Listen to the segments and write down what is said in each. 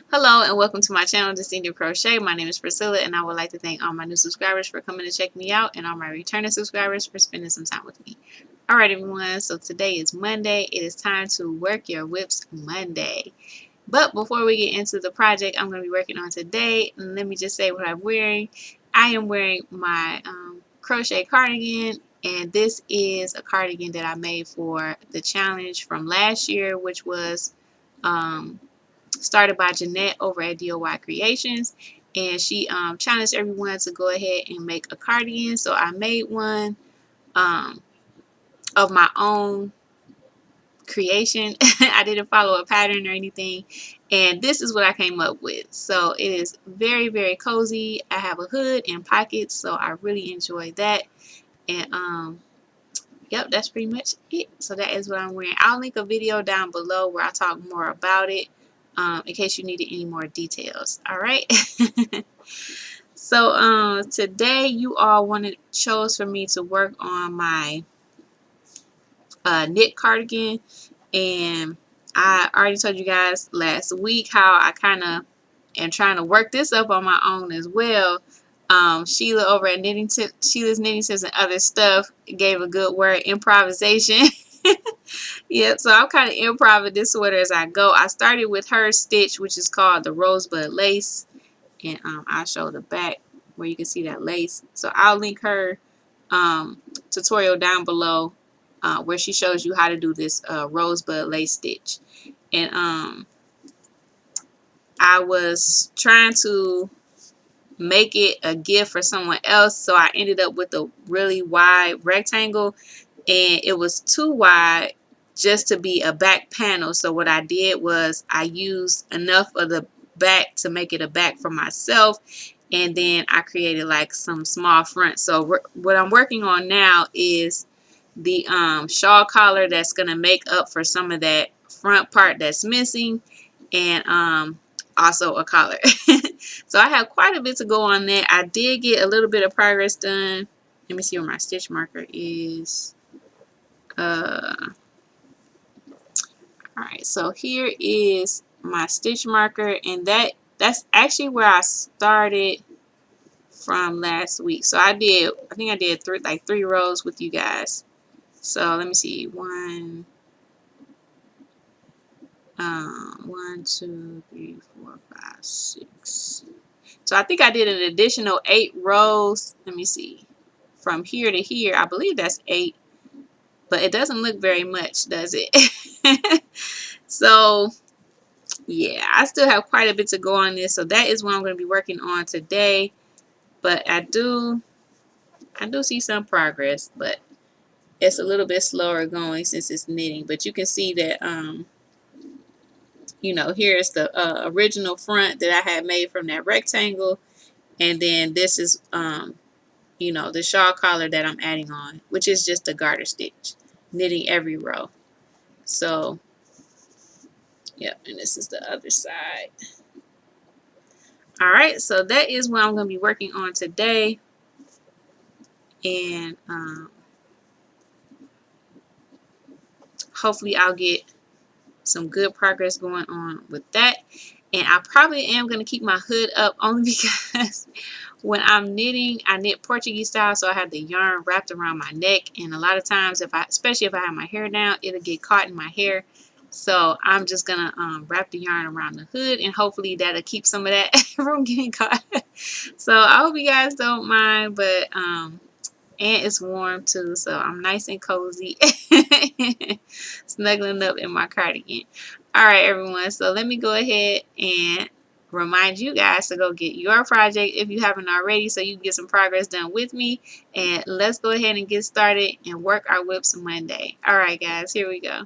Hello and welcome to my channel, Distinctive Crochet. My name is Priscilla and I would like to thank all my new subscribers for coming to check me out and all my returning subscribers for spending some time with me. Alright everyone, so today is Monday. It is time to work your whips Monday. But before we get into the project I'm going to be working on today, let me just say what I'm wearing. I am wearing my crochet cardigan, and this is a cardigan that I made for the challenge from last year, which was started by Jeanette over at DIY Creations, and she challenged everyone to go ahead and make a cardigan. So I made one of my own creation. I didn't follow a pattern or anything, and this is what I came up with. So it is very, very cozy. I have a hood and pockets, so I really enjoy that. And yep, that's pretty much it. So that is what I'm wearing. I'll link a video down below where I talk more about it, in case you needed any more details. All right. So today you all chose for me to work on my knit cardigan, and I already told you guys last week how I kind of am trying to work this up on my own as well. Sheila over at Sheila's Knitting Tips and Other Stuff gave a good word, improvisation. Yep, so I'm kind of improvising this sweater as I go. I started with her stitch, which is called the Rosebud lace, and I'll show the back where you can see that lace. So I'll link her tutorial down below where she shows you how to do this Rosebud lace stitch. And I was trying to make it a gift for someone else, so I ended up with a really wide rectangle, and it was too wide just to be a back panel. So what I did was I used enough of the back to make it a back for myself, and then I created like some small front. So what I'm working on now is the shawl collar that's gonna make up for some of that front part that's missing, and also a collar. So I have quite a bit to go on that. I did get a little bit of progress done. Let me see where my stitch marker is. Alright, so here is my stitch marker, and that's actually where I started from last week. So I think I did three rows with you guys. So let me see, one, 2, 3, 4, 5, 6. So I think I did an additional 8 rows. Let me see, from here to here. I believe that's 8, but it doesn't look very much, does it? So yeah, I still have quite a bit to go on this. So that is what I'm going to be working on today. But I do see some progress, but it's a little bit slower going since it's knitting. But you can see that you know, here's the original front that I had made from that rectangle, and then this is you know, the shawl collar that I'm adding on, which is just a garter stitch, knitting every row. So yep, and this is the other side. Alright, so that is what I'm going to be working on today, and hopefully I'll get some good progress going on with that. And I probably am going to keep my hood up only because when I'm knitting, I knit Portuguese style, so I have the yarn wrapped around my neck, and a lot of times, especially if I have my hair down, it'll get caught in my hair. So I'm just gonna wrap the yarn around the hood, and hopefully that'll keep some of that from getting caught. So I hope you guys don't mind, but and it's warm too, so I'm nice and cozy, snuggling up in my cardigan. Alright everyone, so let me go ahead and remind you guys to go get your project if you haven't already, so you can get some progress done with me. And let's go ahead and get started and work our whips Monday. Alright guys, here we go.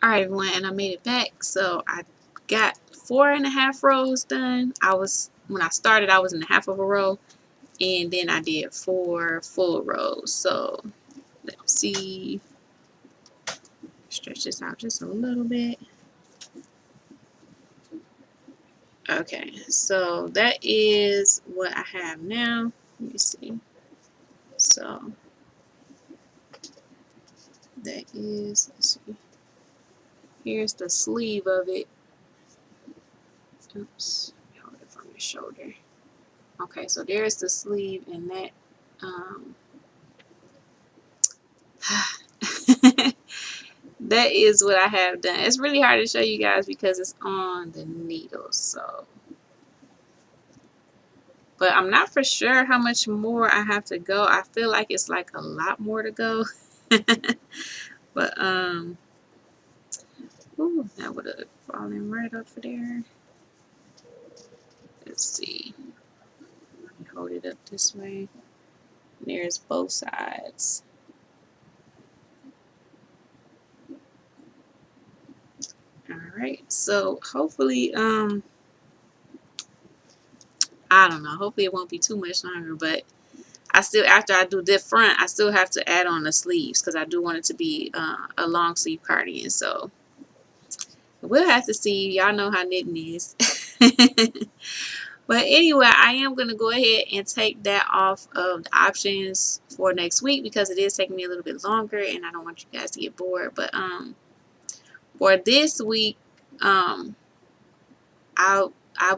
Alright everyone, and I made it back. So I got 4.5 rows done. When I started, I was in a half of a row, and then I did 4 full rows. So let's see, stretch this out just a little bit. Okay, so that is what I have now. Let me see. So that is, let's see, here's the sleeve of it. Oops, hold it from your shoulder. Okay, so there's the sleeve, and that that is what I have done. It's really hard to show you guys because it's on the needle. So, but I'm not for sure how much more I have to go. I feel like it's like a lot more to go. But ooh, that would have fallen right up for there. Let's see. Hold it up this way. There's both sides. Alright, so hopefully, I don't know, hopefully it won't be too much longer, but I still, after I do this front, I still have to add on the sleeves because I do want it to be a long sleeve cardigan. So we'll have to see. Y'all know how knitting is. But anyway, I am going to go ahead and take that off of the options for next week because it is taking me a little bit longer and I don't want you guys to get bored. But for this week, I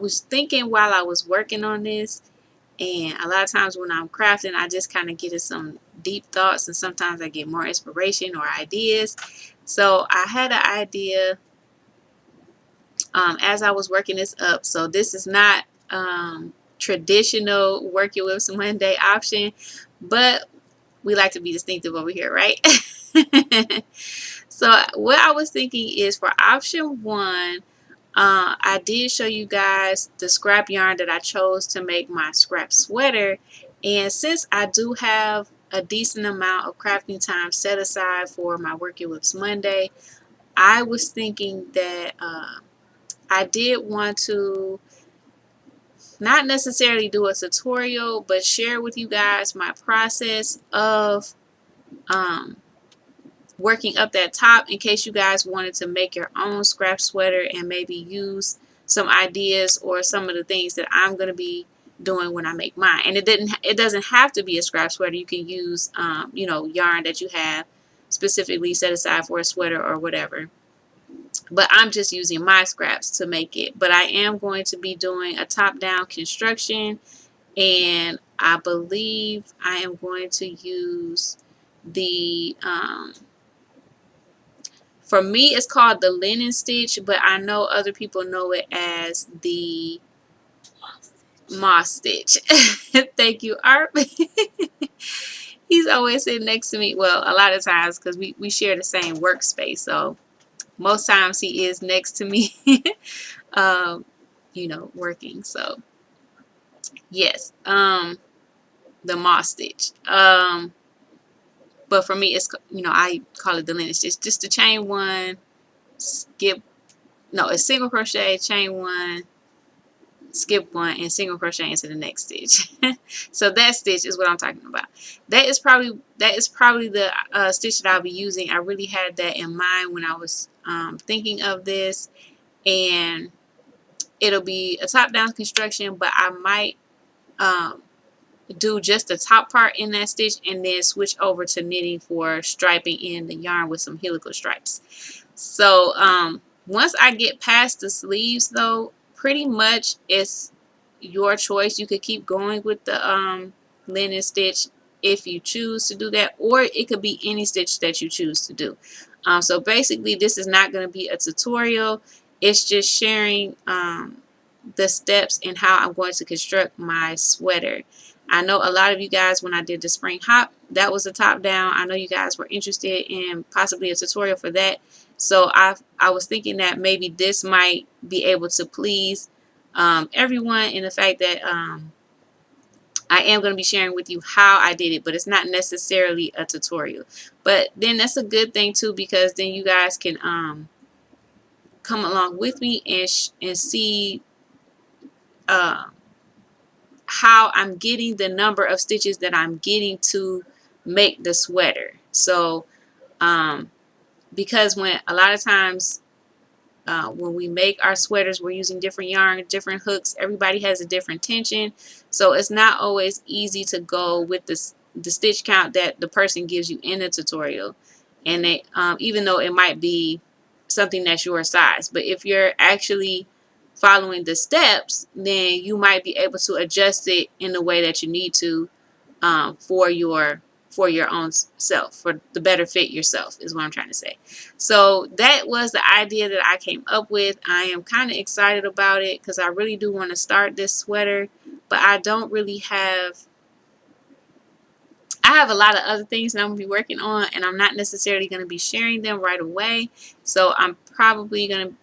was thinking while I was working on this, and a lot of times when I'm crafting, I just kind of get in some deep thoughts, and sometimes I get more inspiration or ideas. So I had an idea as I was working this up. So this is not traditional working with some Monday option, but we like to be distinctive over here, right? So what I was thinking is for option 1, I did show you guys the scrap yarn that I chose to make my scrap sweater, and since I do have a decent amount of crafting time set aside for my Working Whips Monday, I was thinking that I did want to not necessarily do a tutorial, but share with you guys my process of um, working up that top in case you guys wanted to make your own scrap sweater and maybe use some ideas or some of the things that I'm going to be doing when I make mine. And it doesn't have to be a scrap sweater. You can use you know, yarn that you have specifically set aside for a sweater or whatever. But I'm just using my scraps to make it. But I am going to be doing a top-down construction, and I believe I am going to use the for me, it's called the linen stitch, but I know other people know it as the moss stitch. Thank you, Art. He's always sitting next to me. Well, a lot of times because we share the same workspace. So most times he is next to me, you know, working. So yes, the moss stitch. But for me, it's, you know, I call it the linen stitch. Just the chain 1, skip, no, it's single crochet, chain 1, skip 1, and single crochet into the next stitch. So that stitch is what I'm talking about. That is probably the stitch that I'll be using. I really had that in mind when I was thinking of this, and it'll be a top-down construction, but I might do just the top part in that stitch and then switch over to knitting for striping in the yarn with some helical stripes. So once I get past the sleeves, though, pretty much it's your choice. You could keep going with the linen stitch if you choose to do that, or it could be any stitch that you choose to do. So basically, this is not going to be a tutorial. It's just sharing the steps and how I'm going to construct my sweater. I know a lot of you guys, when I did the spring hop, that was a top down. I know you guys were interested in possibly a tutorial for that. So I was thinking that maybe this might be able to please everyone, in the fact that I am going to be sharing with you how I did it, but it's not necessarily a tutorial. But then that's a good thing too, because then you guys can come along with me and see how I'm getting the number of stitches that I'm getting to make the sweater. So because when a lot of times when we make our sweaters, we're using different yarn, different hooks. Everybody has a different tension, so it's not always easy to go with the stitch count that the person gives you in the tutorial. And they, even though it might be something that's your size, but if you're actually following the steps, then you might be able to adjust it in the way that you need to for your own self, for the better fit yourself is what I'm trying to say. So that was the idea that I came up with. I am kind of excited about it because I really do want to start this sweater, but I don't really have, I have a lot of other things that I'm going to be working on, and I'm not necessarily going to be sharing them right away. So I'm probably going to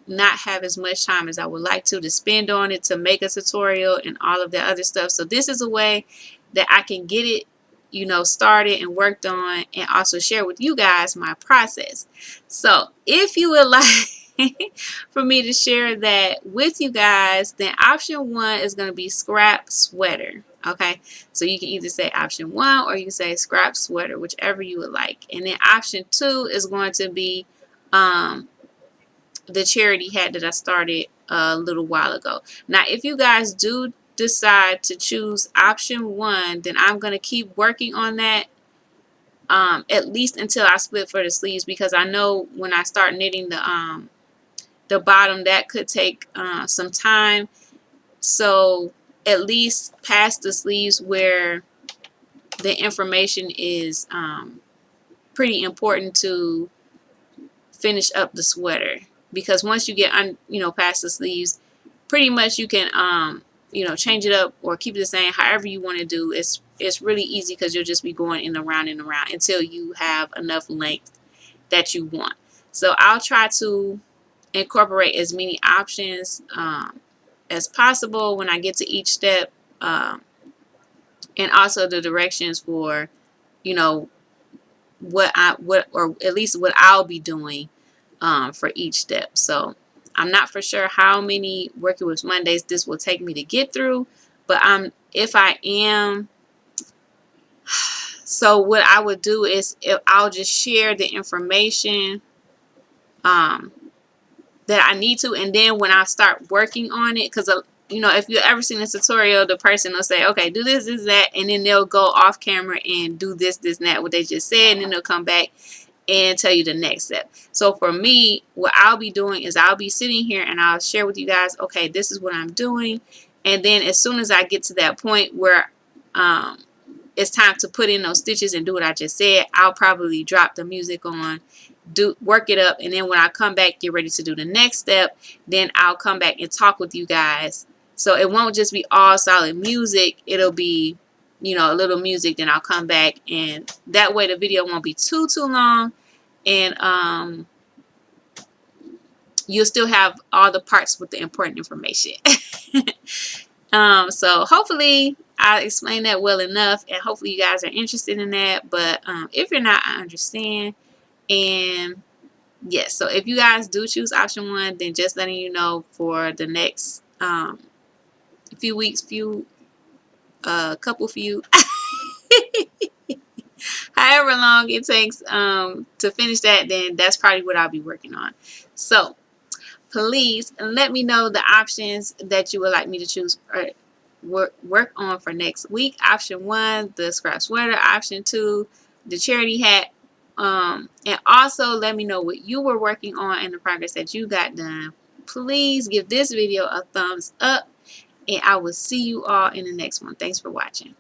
not have as much time as I would like to spend on it to make a tutorial and all of that other stuff. So this is a way that I can get it, you know, started and worked on, and also share with you guys my process. So if you would like for me to share that with you guys, then option 1 is going to be scrap sweater. Okay, so you can either say option 1 or you can say scrap sweater, whichever you would like. And then option 2 is going to be the charity hat that I started a little while ago. Now, if you guys do decide to choose option 1, then I'm going to keep working on that at least until I split for the sleeves, because I know when I start knitting the bottom, that could take some time. So at least past the sleeves where the information is pretty important to finish up the sweater, because once you get past the sleeves, pretty much you can change it up or keep it the same, however you want to do. It's really easy because you'll just be going in and around until you have enough length that you want. So I'll try to incorporate as many options as possible when I get to each step, and also the directions for what or at least what I'll be doing for each step. So I'm not for sure how many Working with Mondays this will take me to get through, but if I am, so what I would do is I'll just share the information that I need to, and then when I start working on it, because if you've ever seen a tutorial, the person will say, okay, do this, this, that, and then they'll go off camera and do this, this, and that, what they just said, and then they'll come back and tell you the next step. So for me, what I'll be doing is I'll be sitting here and I'll share with you guys, okay, this is what I'm doing, and then as soon as I get to that point where it's time to put in those stitches and do what I just said, I'll probably drop the music on, work it up, and then when I come back, get ready to do the next step, then I'll come back and talk with you guys. So it won't just be all solid music, it'll be a little music, then I'll come back, and that way the video won't be too long, and you'll still have all the parts with the important information. So hopefully I explained that well enough, and hopefully you guys are interested in that. But if you're not, I understand. And yes, so if you guys do choose option 1, then just letting you know, for the next few weeks, couple few however long it takes to finish that, then that's probably what I'll be working on. So please let me know the options that you would like me to choose or work on for next week. Option 1, the scrap sweater. Option 2, the charity hat. And also let me know what you were working on and the progress that you got done. Please give this video a thumbs up, and I will see you all in the next one. Thanks for watching.